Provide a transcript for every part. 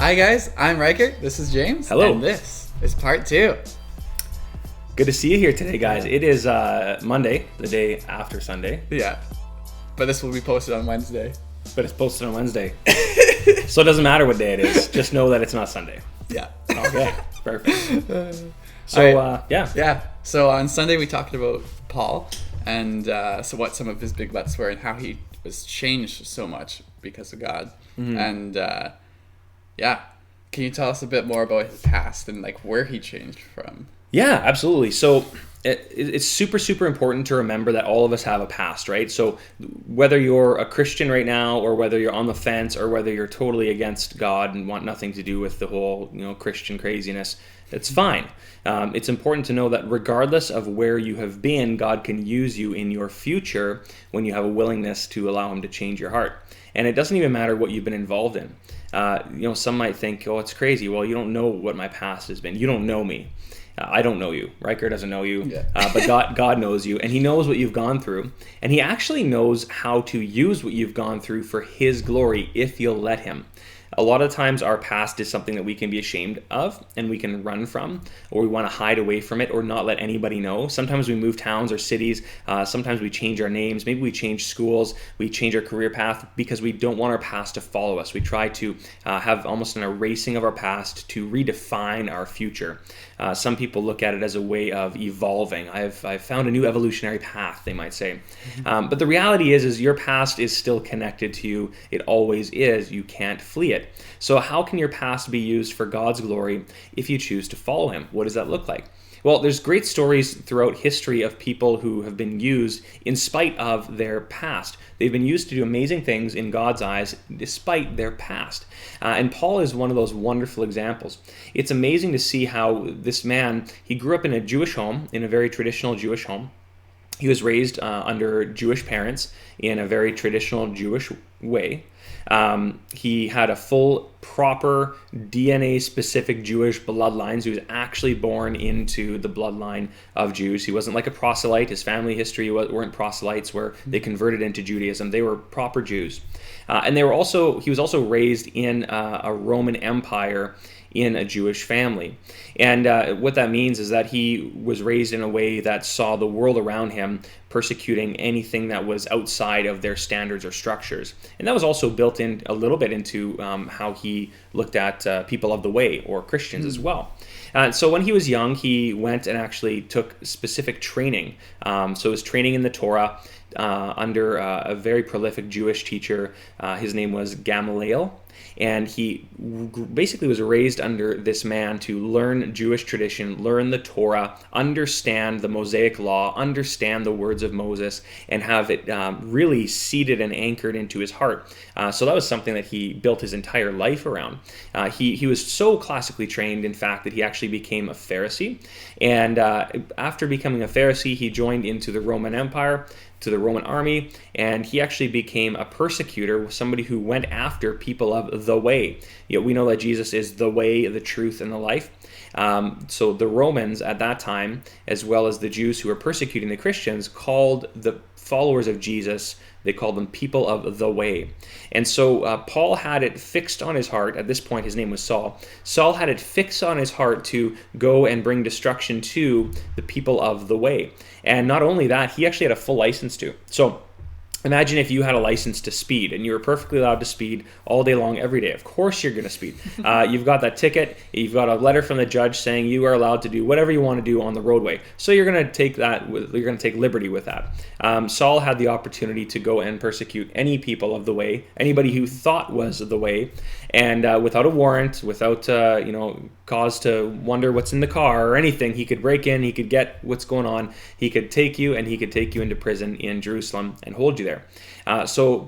Hi guys, I'm Riker. This is James. Hello. And this is part 2. Good to see you here today, guys. It is Monday, the day after Sunday, Yeah. But this will be posted on Wednesday. but it's posted on Wednesday. So it doesn't matter what day it is. Just know that it's not Sunday. Yeah. Okay, perfect. So, Alright. yeah. Yeah. So on Sunday we talked about Paul and so what some of his big bets were and how he was changed so much because of God. Mm-hmm. And yeah. Can you tell us a bit more about his past and like where he changed from? Yeah, absolutely. So it's super, super important to remember that all of us have a past, right? So whether you're a Christian right now or whether you're on the fence or whether you're totally against God and want nothing to do with the whole, Christian craziness, it's fine. It's important to know that regardless of where you have been, God can use you in your future when you have a willingness to allow him to change your heart. And it doesn't even matter what you've been involved in. Some might think, oh, it's crazy. Well, you don't know what my past has been. You don't know me. I don't know you. Riker doesn't know you, Yeah. but God knows you, and he knows what you've gone through, and he actually knows how to use what you've gone through for his glory if you'll let him. A lot of times our past is something that we can be ashamed of and we can run from, or we want to hide away from it or not let anybody know. Sometimes we move towns or cities. Sometimes we change our names. Maybe we change schools. We change our career path because we don't want our past to follow us. We try to have almost an erasing of our past to redefine our future. Some people look at it as a way of evolving. I've found a new evolutionary path, they might say. But the reality is your past is still connected to you. It always is. You can't flee it. So how can your past be used for God's glory if you choose to follow him? What does that look like? Well, there's great stories throughout history of people who have been used in spite of their past. They've been used to do amazing things in God's eyes despite their past. And Paul is one of those wonderful examples. It's amazing to see how this man, he grew up in a Jewish home, in a very traditional Jewish home. He was raised under Jewish parents in a very traditional Jewish way. He had a full, proper, DNA-specific Jewish bloodline. So he was actually born into the bloodline of Jews. He wasn't like a proselyte. His family history weren't proselytes where they converted into Judaism. They were proper Jews. And he was also raised in a Roman Empire in a Jewish family. And what that means is that he was raised in a way that saw the world around him persecuting anything that was outside of their standards or structures. And that was also built in a little bit into how he looked at people of the way or Christians as well. So when he was young, he went and actually took specific training. So his training in the Torah under a very prolific Jewish teacher. His name was Gamaliel. And he basically was raised under this man to learn Jewish tradition, learn the Torah, understand the Mosaic law, understand the words of Moses, and have it really seated and anchored into his heart. So that was something that he built his entire life around. He was so classically trained, in fact, that he actually became a Pharisee. And after becoming a Pharisee, he joined into the Roman Empire, to the Roman army, and he actually became a persecutor, somebody who went after people of the way. We know that Jesus is the way, the truth, and the life. So the Romans at that time, as well as the Jews who were persecuting the Christians, called the followers of Jesus, they called them people of the way. And so Paul had it fixed on his heart. At this point, his name was Saul. Saul had it fixed on his heart to go and bring destruction to the people of the way. And not only that, he actually had a full license to. So imagine if you had a license to speed and you were perfectly allowed to speed all day long, every day. Of course you're going to speed. You've got that ticket. You've got a letter from the judge saying you are allowed to do whatever you want to do on the roadway. So you're going to take that. You're going to take liberty with that. Saul had the opportunity to go and persecute any people of the way, anybody who thought was the way, and without a warrant, without cause to wonder what's in the car or anything, he could break in. He could get what's going on. He could take you, and he could take you into prison in Jerusalem and hold you there. So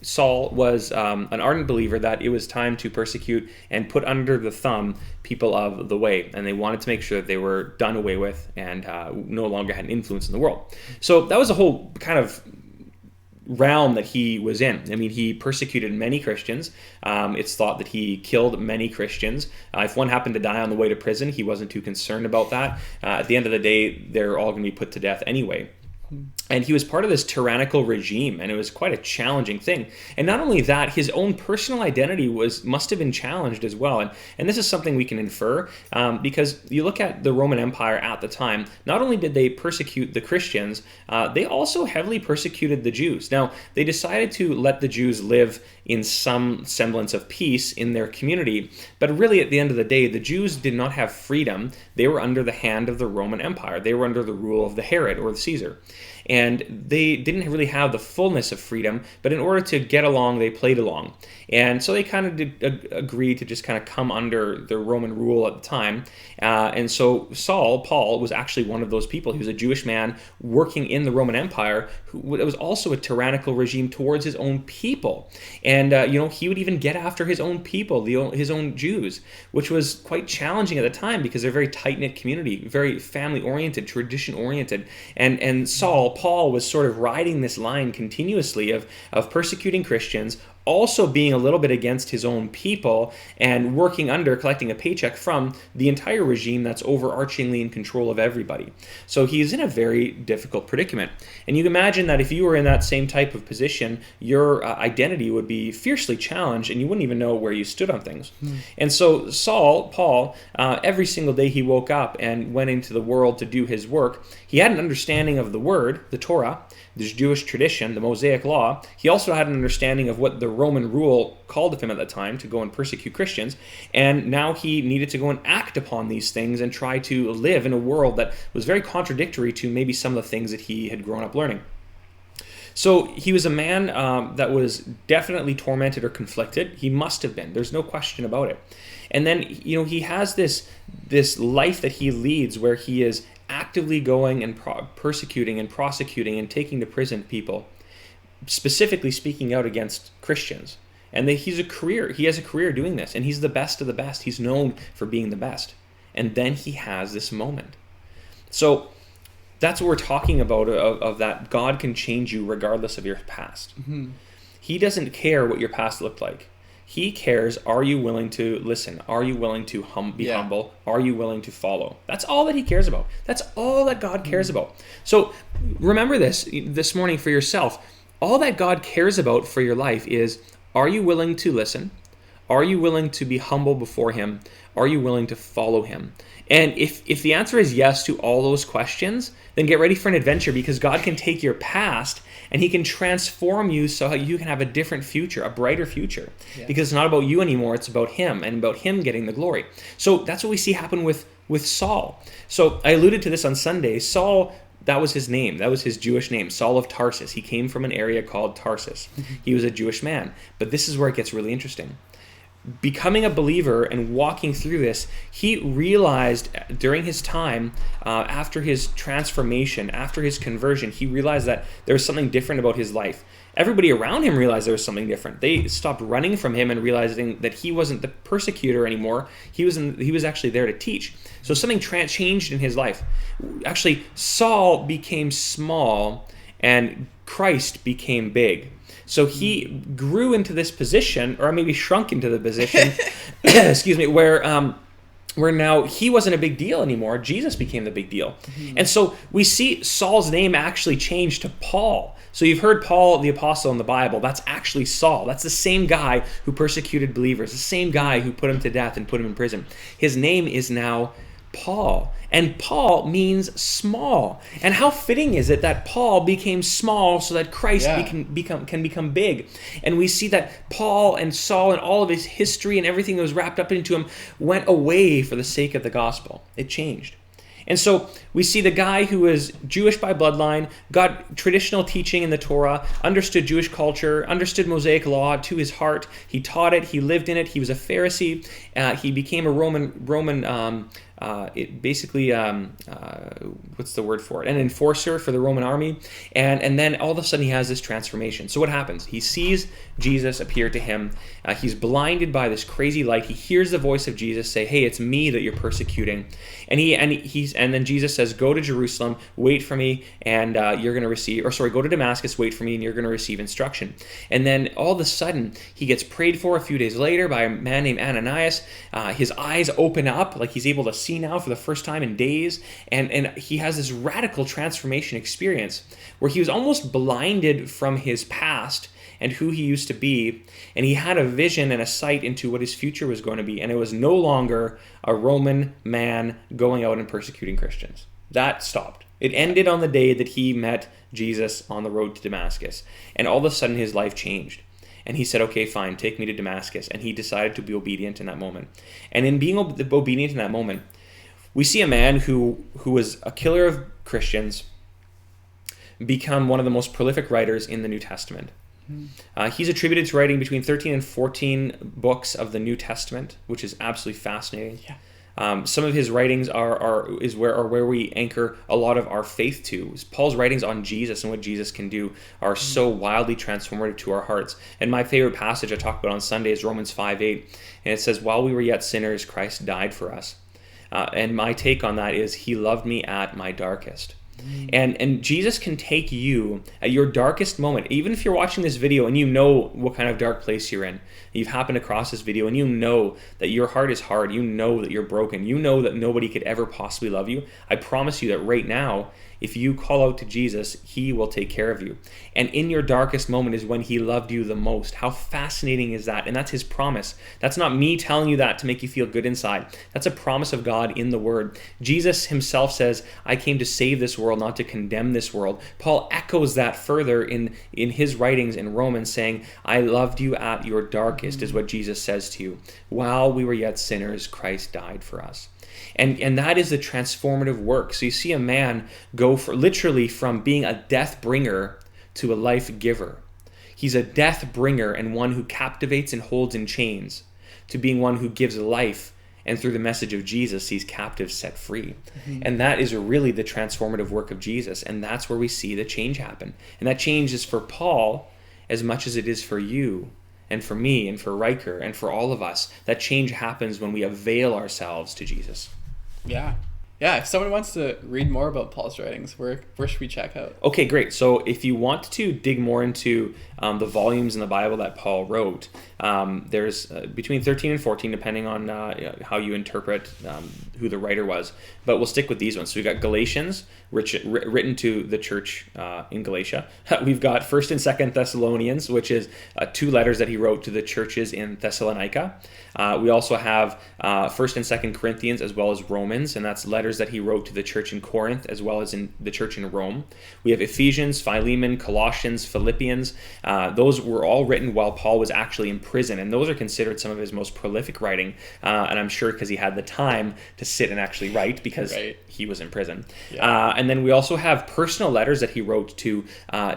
Saul was an ardent believer that it was time to persecute and put under the thumb people of the way, and they wanted to make sure that they were done away with and no longer had an influence in the world. So that was a whole kind of realm that he was in. I mean, he persecuted many Christians. It's thought that he killed many Christians. If one happened to die on the way to prison, he wasn't too concerned about that. At the end of the day, they're all going to be put to death anyway. And he was part of this tyrannical regime, and it was quite a challenging thing. And not only that, his own personal identity must have been challenged as well. And this is something we can infer, because you look at the Roman Empire at the time, not only did they persecute the Christians, they also heavily persecuted the Jews. Now, they decided to let the Jews live in some semblance of peace in their community, but really at the end of the day, the Jews did not have freedom. They were under the hand of the Roman Empire. They were under the rule of the Herod or the Caesar. And they didn't really have the fullness of freedom, but in order to get along, they played along. And so they kind of did agree to just kind of come under the Roman rule at the time. And so Paul, was actually one of those people. He was a Jewish man working in the Roman Empire, who was also a tyrannical regime towards his own people. And, he would even get after his own people, his own Jews, which was quite challenging at the time because they're a very tight-knit community, very family-oriented, tradition-oriented. And Paul was sort of riding this line continuously of persecuting Christians, also being a little bit against his own people, and collecting a paycheck from the entire regime that's overarchingly in control of everybody. So he's in a very difficult predicament. And you can imagine that if you were in that same type of position, your identity would be fiercely challenged, and you wouldn't even know where you stood on things. And so Paul, every single day he woke up and went into the world to do his work, he had an understanding of the Word, the Torah, the Jewish tradition, the Mosaic Law. He also had an understanding of what the Roman rule called of him at that time to go and persecute Christians. And now he needed to go and act upon these things and try to live in a world that was very contradictory to maybe some of the things that he had grown up learning. So he was a man that was definitely tormented or conflicted. He must have been. There's no question about it. And then, he has this life that he leads where he is actively going and persecuting and prosecuting and taking to prison people, specifically speaking out against Christians. And he has a career doing this, and he's the best of the best. He's known for being the best. And then he has this moment. So that's what we're talking about, of that God can change you regardless of your past. Mm-hmm. He doesn't care what your past looked like. He cares, are you willing to listen? Are you willing to be humble? Are you willing to follow? That's all that he cares about. That's all that God cares about. So remember this morning for yourself. All that God cares about for your life is, are you willing to listen? Are you willing to be humble before him? Are you willing to follow him? And if the answer is yes to all those questions, then get ready for an adventure, because God can take your past and he can transform you so you can have a different future, a brighter future. Yeah. Because it's not about you anymore, it's about him and about him getting the glory. So that's what we see happen with Saul. So I alluded to this on Sunday. Saul, that was his name. That was his Jewish name, Saul of Tarsus. He came from an area called Tarsus. He was a Jewish man. But this is where it gets really interesting. Becoming a believer and walking through this, he realized during his time, after his transformation, after his conversion, he realized that there was something different about his life. Everybody around him realized there was something different. They stopped running from him and realizing that he wasn't the persecutor anymore. He was actually there to teach. So something changed in his life. Actually, Saul became small and Christ became big. So he grew into this position, or maybe shrunk into the position, where now he wasn't a big deal anymore. Jesus became the big deal. Mm-hmm. And so we see Saul's name actually change to Paul. So you've heard Paul the apostle in the Bible. That's actually Saul. That's the same guy who persecuted believers, the same guy who put him to death and put him in prison. His name is now Paul. And Paul means small. And how fitting is it that Paul became small so that Christ can become big? And we see that Paul and Saul and all of his history and everything that was wrapped up into him went away for the sake of the gospel. It changed. And so we see the guy who was Jewish by bloodline, got traditional teaching in the Torah, understood Jewish culture, understood Mosaic law to his heart. He taught it. He lived in it. He was a Pharisee. He became a Roman what's the word for it? An enforcer for the Roman army. And then all of a sudden he has this transformation. So what happens? He sees Jesus appear to him. He's blinded by this crazy light. He hears the voice of Jesus say, "Hey, it's me that you're persecuting." And then Jesus says, "Go to Jerusalem, wait for me, and you're going to receive, go to Damascus, wait for me, and you're going to receive instruction." And then all of a sudden, he gets prayed for a few days later by a man named Ananias. His eyes open up, like he's able to see now for the first time in days. And he has this radical transformation experience where he was almost blinded from his past and who he used to be, and he had a vision and a sight into what his future was going to be, and it was no longer a Roman man going out and persecuting Christians. That stopped. It ended on the day that he met Jesus on the road to Damascus, and all of a sudden his life changed. And he said, okay, fine, take me to Damascus. And he decided to be obedient in that moment. And in being obedient in that moment, we see a man who was a killer of Christians become one of the most prolific writers in the New Testament. He's attributed to writing between 13 and 14 books of the New Testament, which is absolutely fascinating. Yeah. Some of his writings are where we anchor a lot of our faith to. Paul's writings on Jesus and what Jesus can do are so wildly transformative to our hearts. And my favorite passage I talk about on Sunday is Romans 5:8, and it says, "While we were yet sinners, Christ died for us." And my take on that is, he loved me at my darkest. And Jesus can take you at your darkest moment. Even if you're watching this video and you know what kind of dark place you're in, you've happened across this video and you know that your heart is hard, you know that you're broken, you know that nobody could ever possibly love you, I promise you that right now, if you call out to Jesus, he will take care of you. And in your darkest moment is when he loved you the most. How fascinating is that? And that's his promise. That's not me telling you that to make you feel good inside. That's a promise of God in the Word. Jesus himself says, I came to save this world, not to condemn this world. Paul echoes that further in his writings in Romans, saying, I loved you at your darkest, is what Jesus says to you. While we were yet sinners, Christ died for us. And that is the transformative work. So you see a man go literally from being a death bringer to a life giver. He's a death bringer and one who captivates and holds in chains, to being one who gives life, and through the message of Jesus sees captives set free. And that is really the transformative work of Jesus, and that's where we see the change happen. And that change is for Paul as much as it is for you and for me and for Riker and for all of us. That change happens when we avail ourselves to Jesus. Yeah. Yeah, if someone wants to read more about Paul's writings, where should we check out? Okay, great. So if you want to dig more into the volumes in the Bible that Paul wrote, there's between 13 and 14, depending on how you interpret who the writer was. But we'll stick with these ones. So we've got Galatians, written to the church in Galatia. We've got 1st and 2nd Thessalonians, which is 2 letters that he wrote to the churches in Thessalonica. We also have 1st and 2nd Corinthians, as well as Romans, and that's letters that he wrote to the church in Corinth, as well as in the church in Rome. We have Ephesians, Philemon, Colossians, Philippians. Those were all written while Paul was actually in prison, and those are considered some of his most prolific writing, and I'm sure because he had the time to sit and actually write, because he was in prison. Yeah. And then we also have personal letters that he wrote to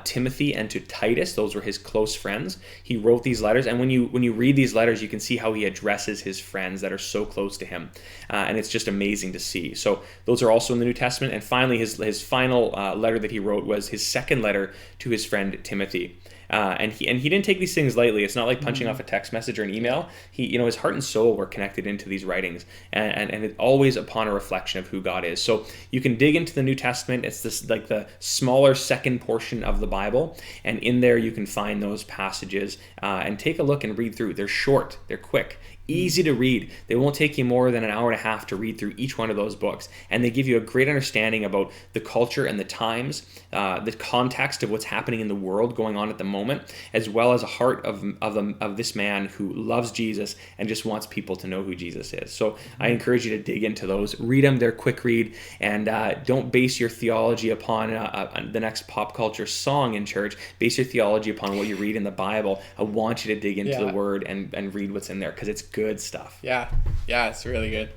Timothy and to Titus. Those were his close friends. He wrote these letters, and when you read these letters, you can see how he addresses his friends that are so close to him, and it's just amazing to see. So those are also in the New Testament. And finally, his final letter that he wrote was his second letter to his friend Timothy. And he didn't take these things lightly. It's not like punching off a text message or an email. His heart and soul were connected into these writings, and it's always upon a reflection of who God is. So you can dig into the New Testament. It's this like the smaller second portion of the Bible, and in there you can find those passages and take a look and read through. They're short, they're quick, easy to read. They won't take you more than an hour and a half to read through each one of those books, and they give you a great understanding about the culture and the times, the context of what's happening in the world going on at the moment, as well as a heart of this man who loves Jesus and just wants people to know who Jesus is. So I encourage you to dig into those, read them. They're quick read, and don't base your theology upon the next pop culture song in church. Base your theology upon what you read in the Bible. I want you to dig into the Word and read what's in there, because it's good stuff. Yeah, it's really good.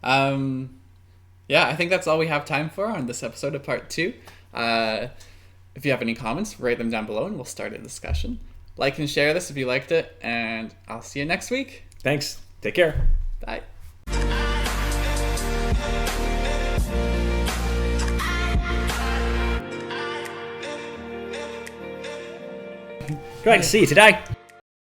I think that's all we have time for on this episode of part 2. If you have any comments, write them down below and we'll start a discussion. Like and share this if you liked it, and I'll see you next week. Thanks. Take care. Bye. Great to see you today.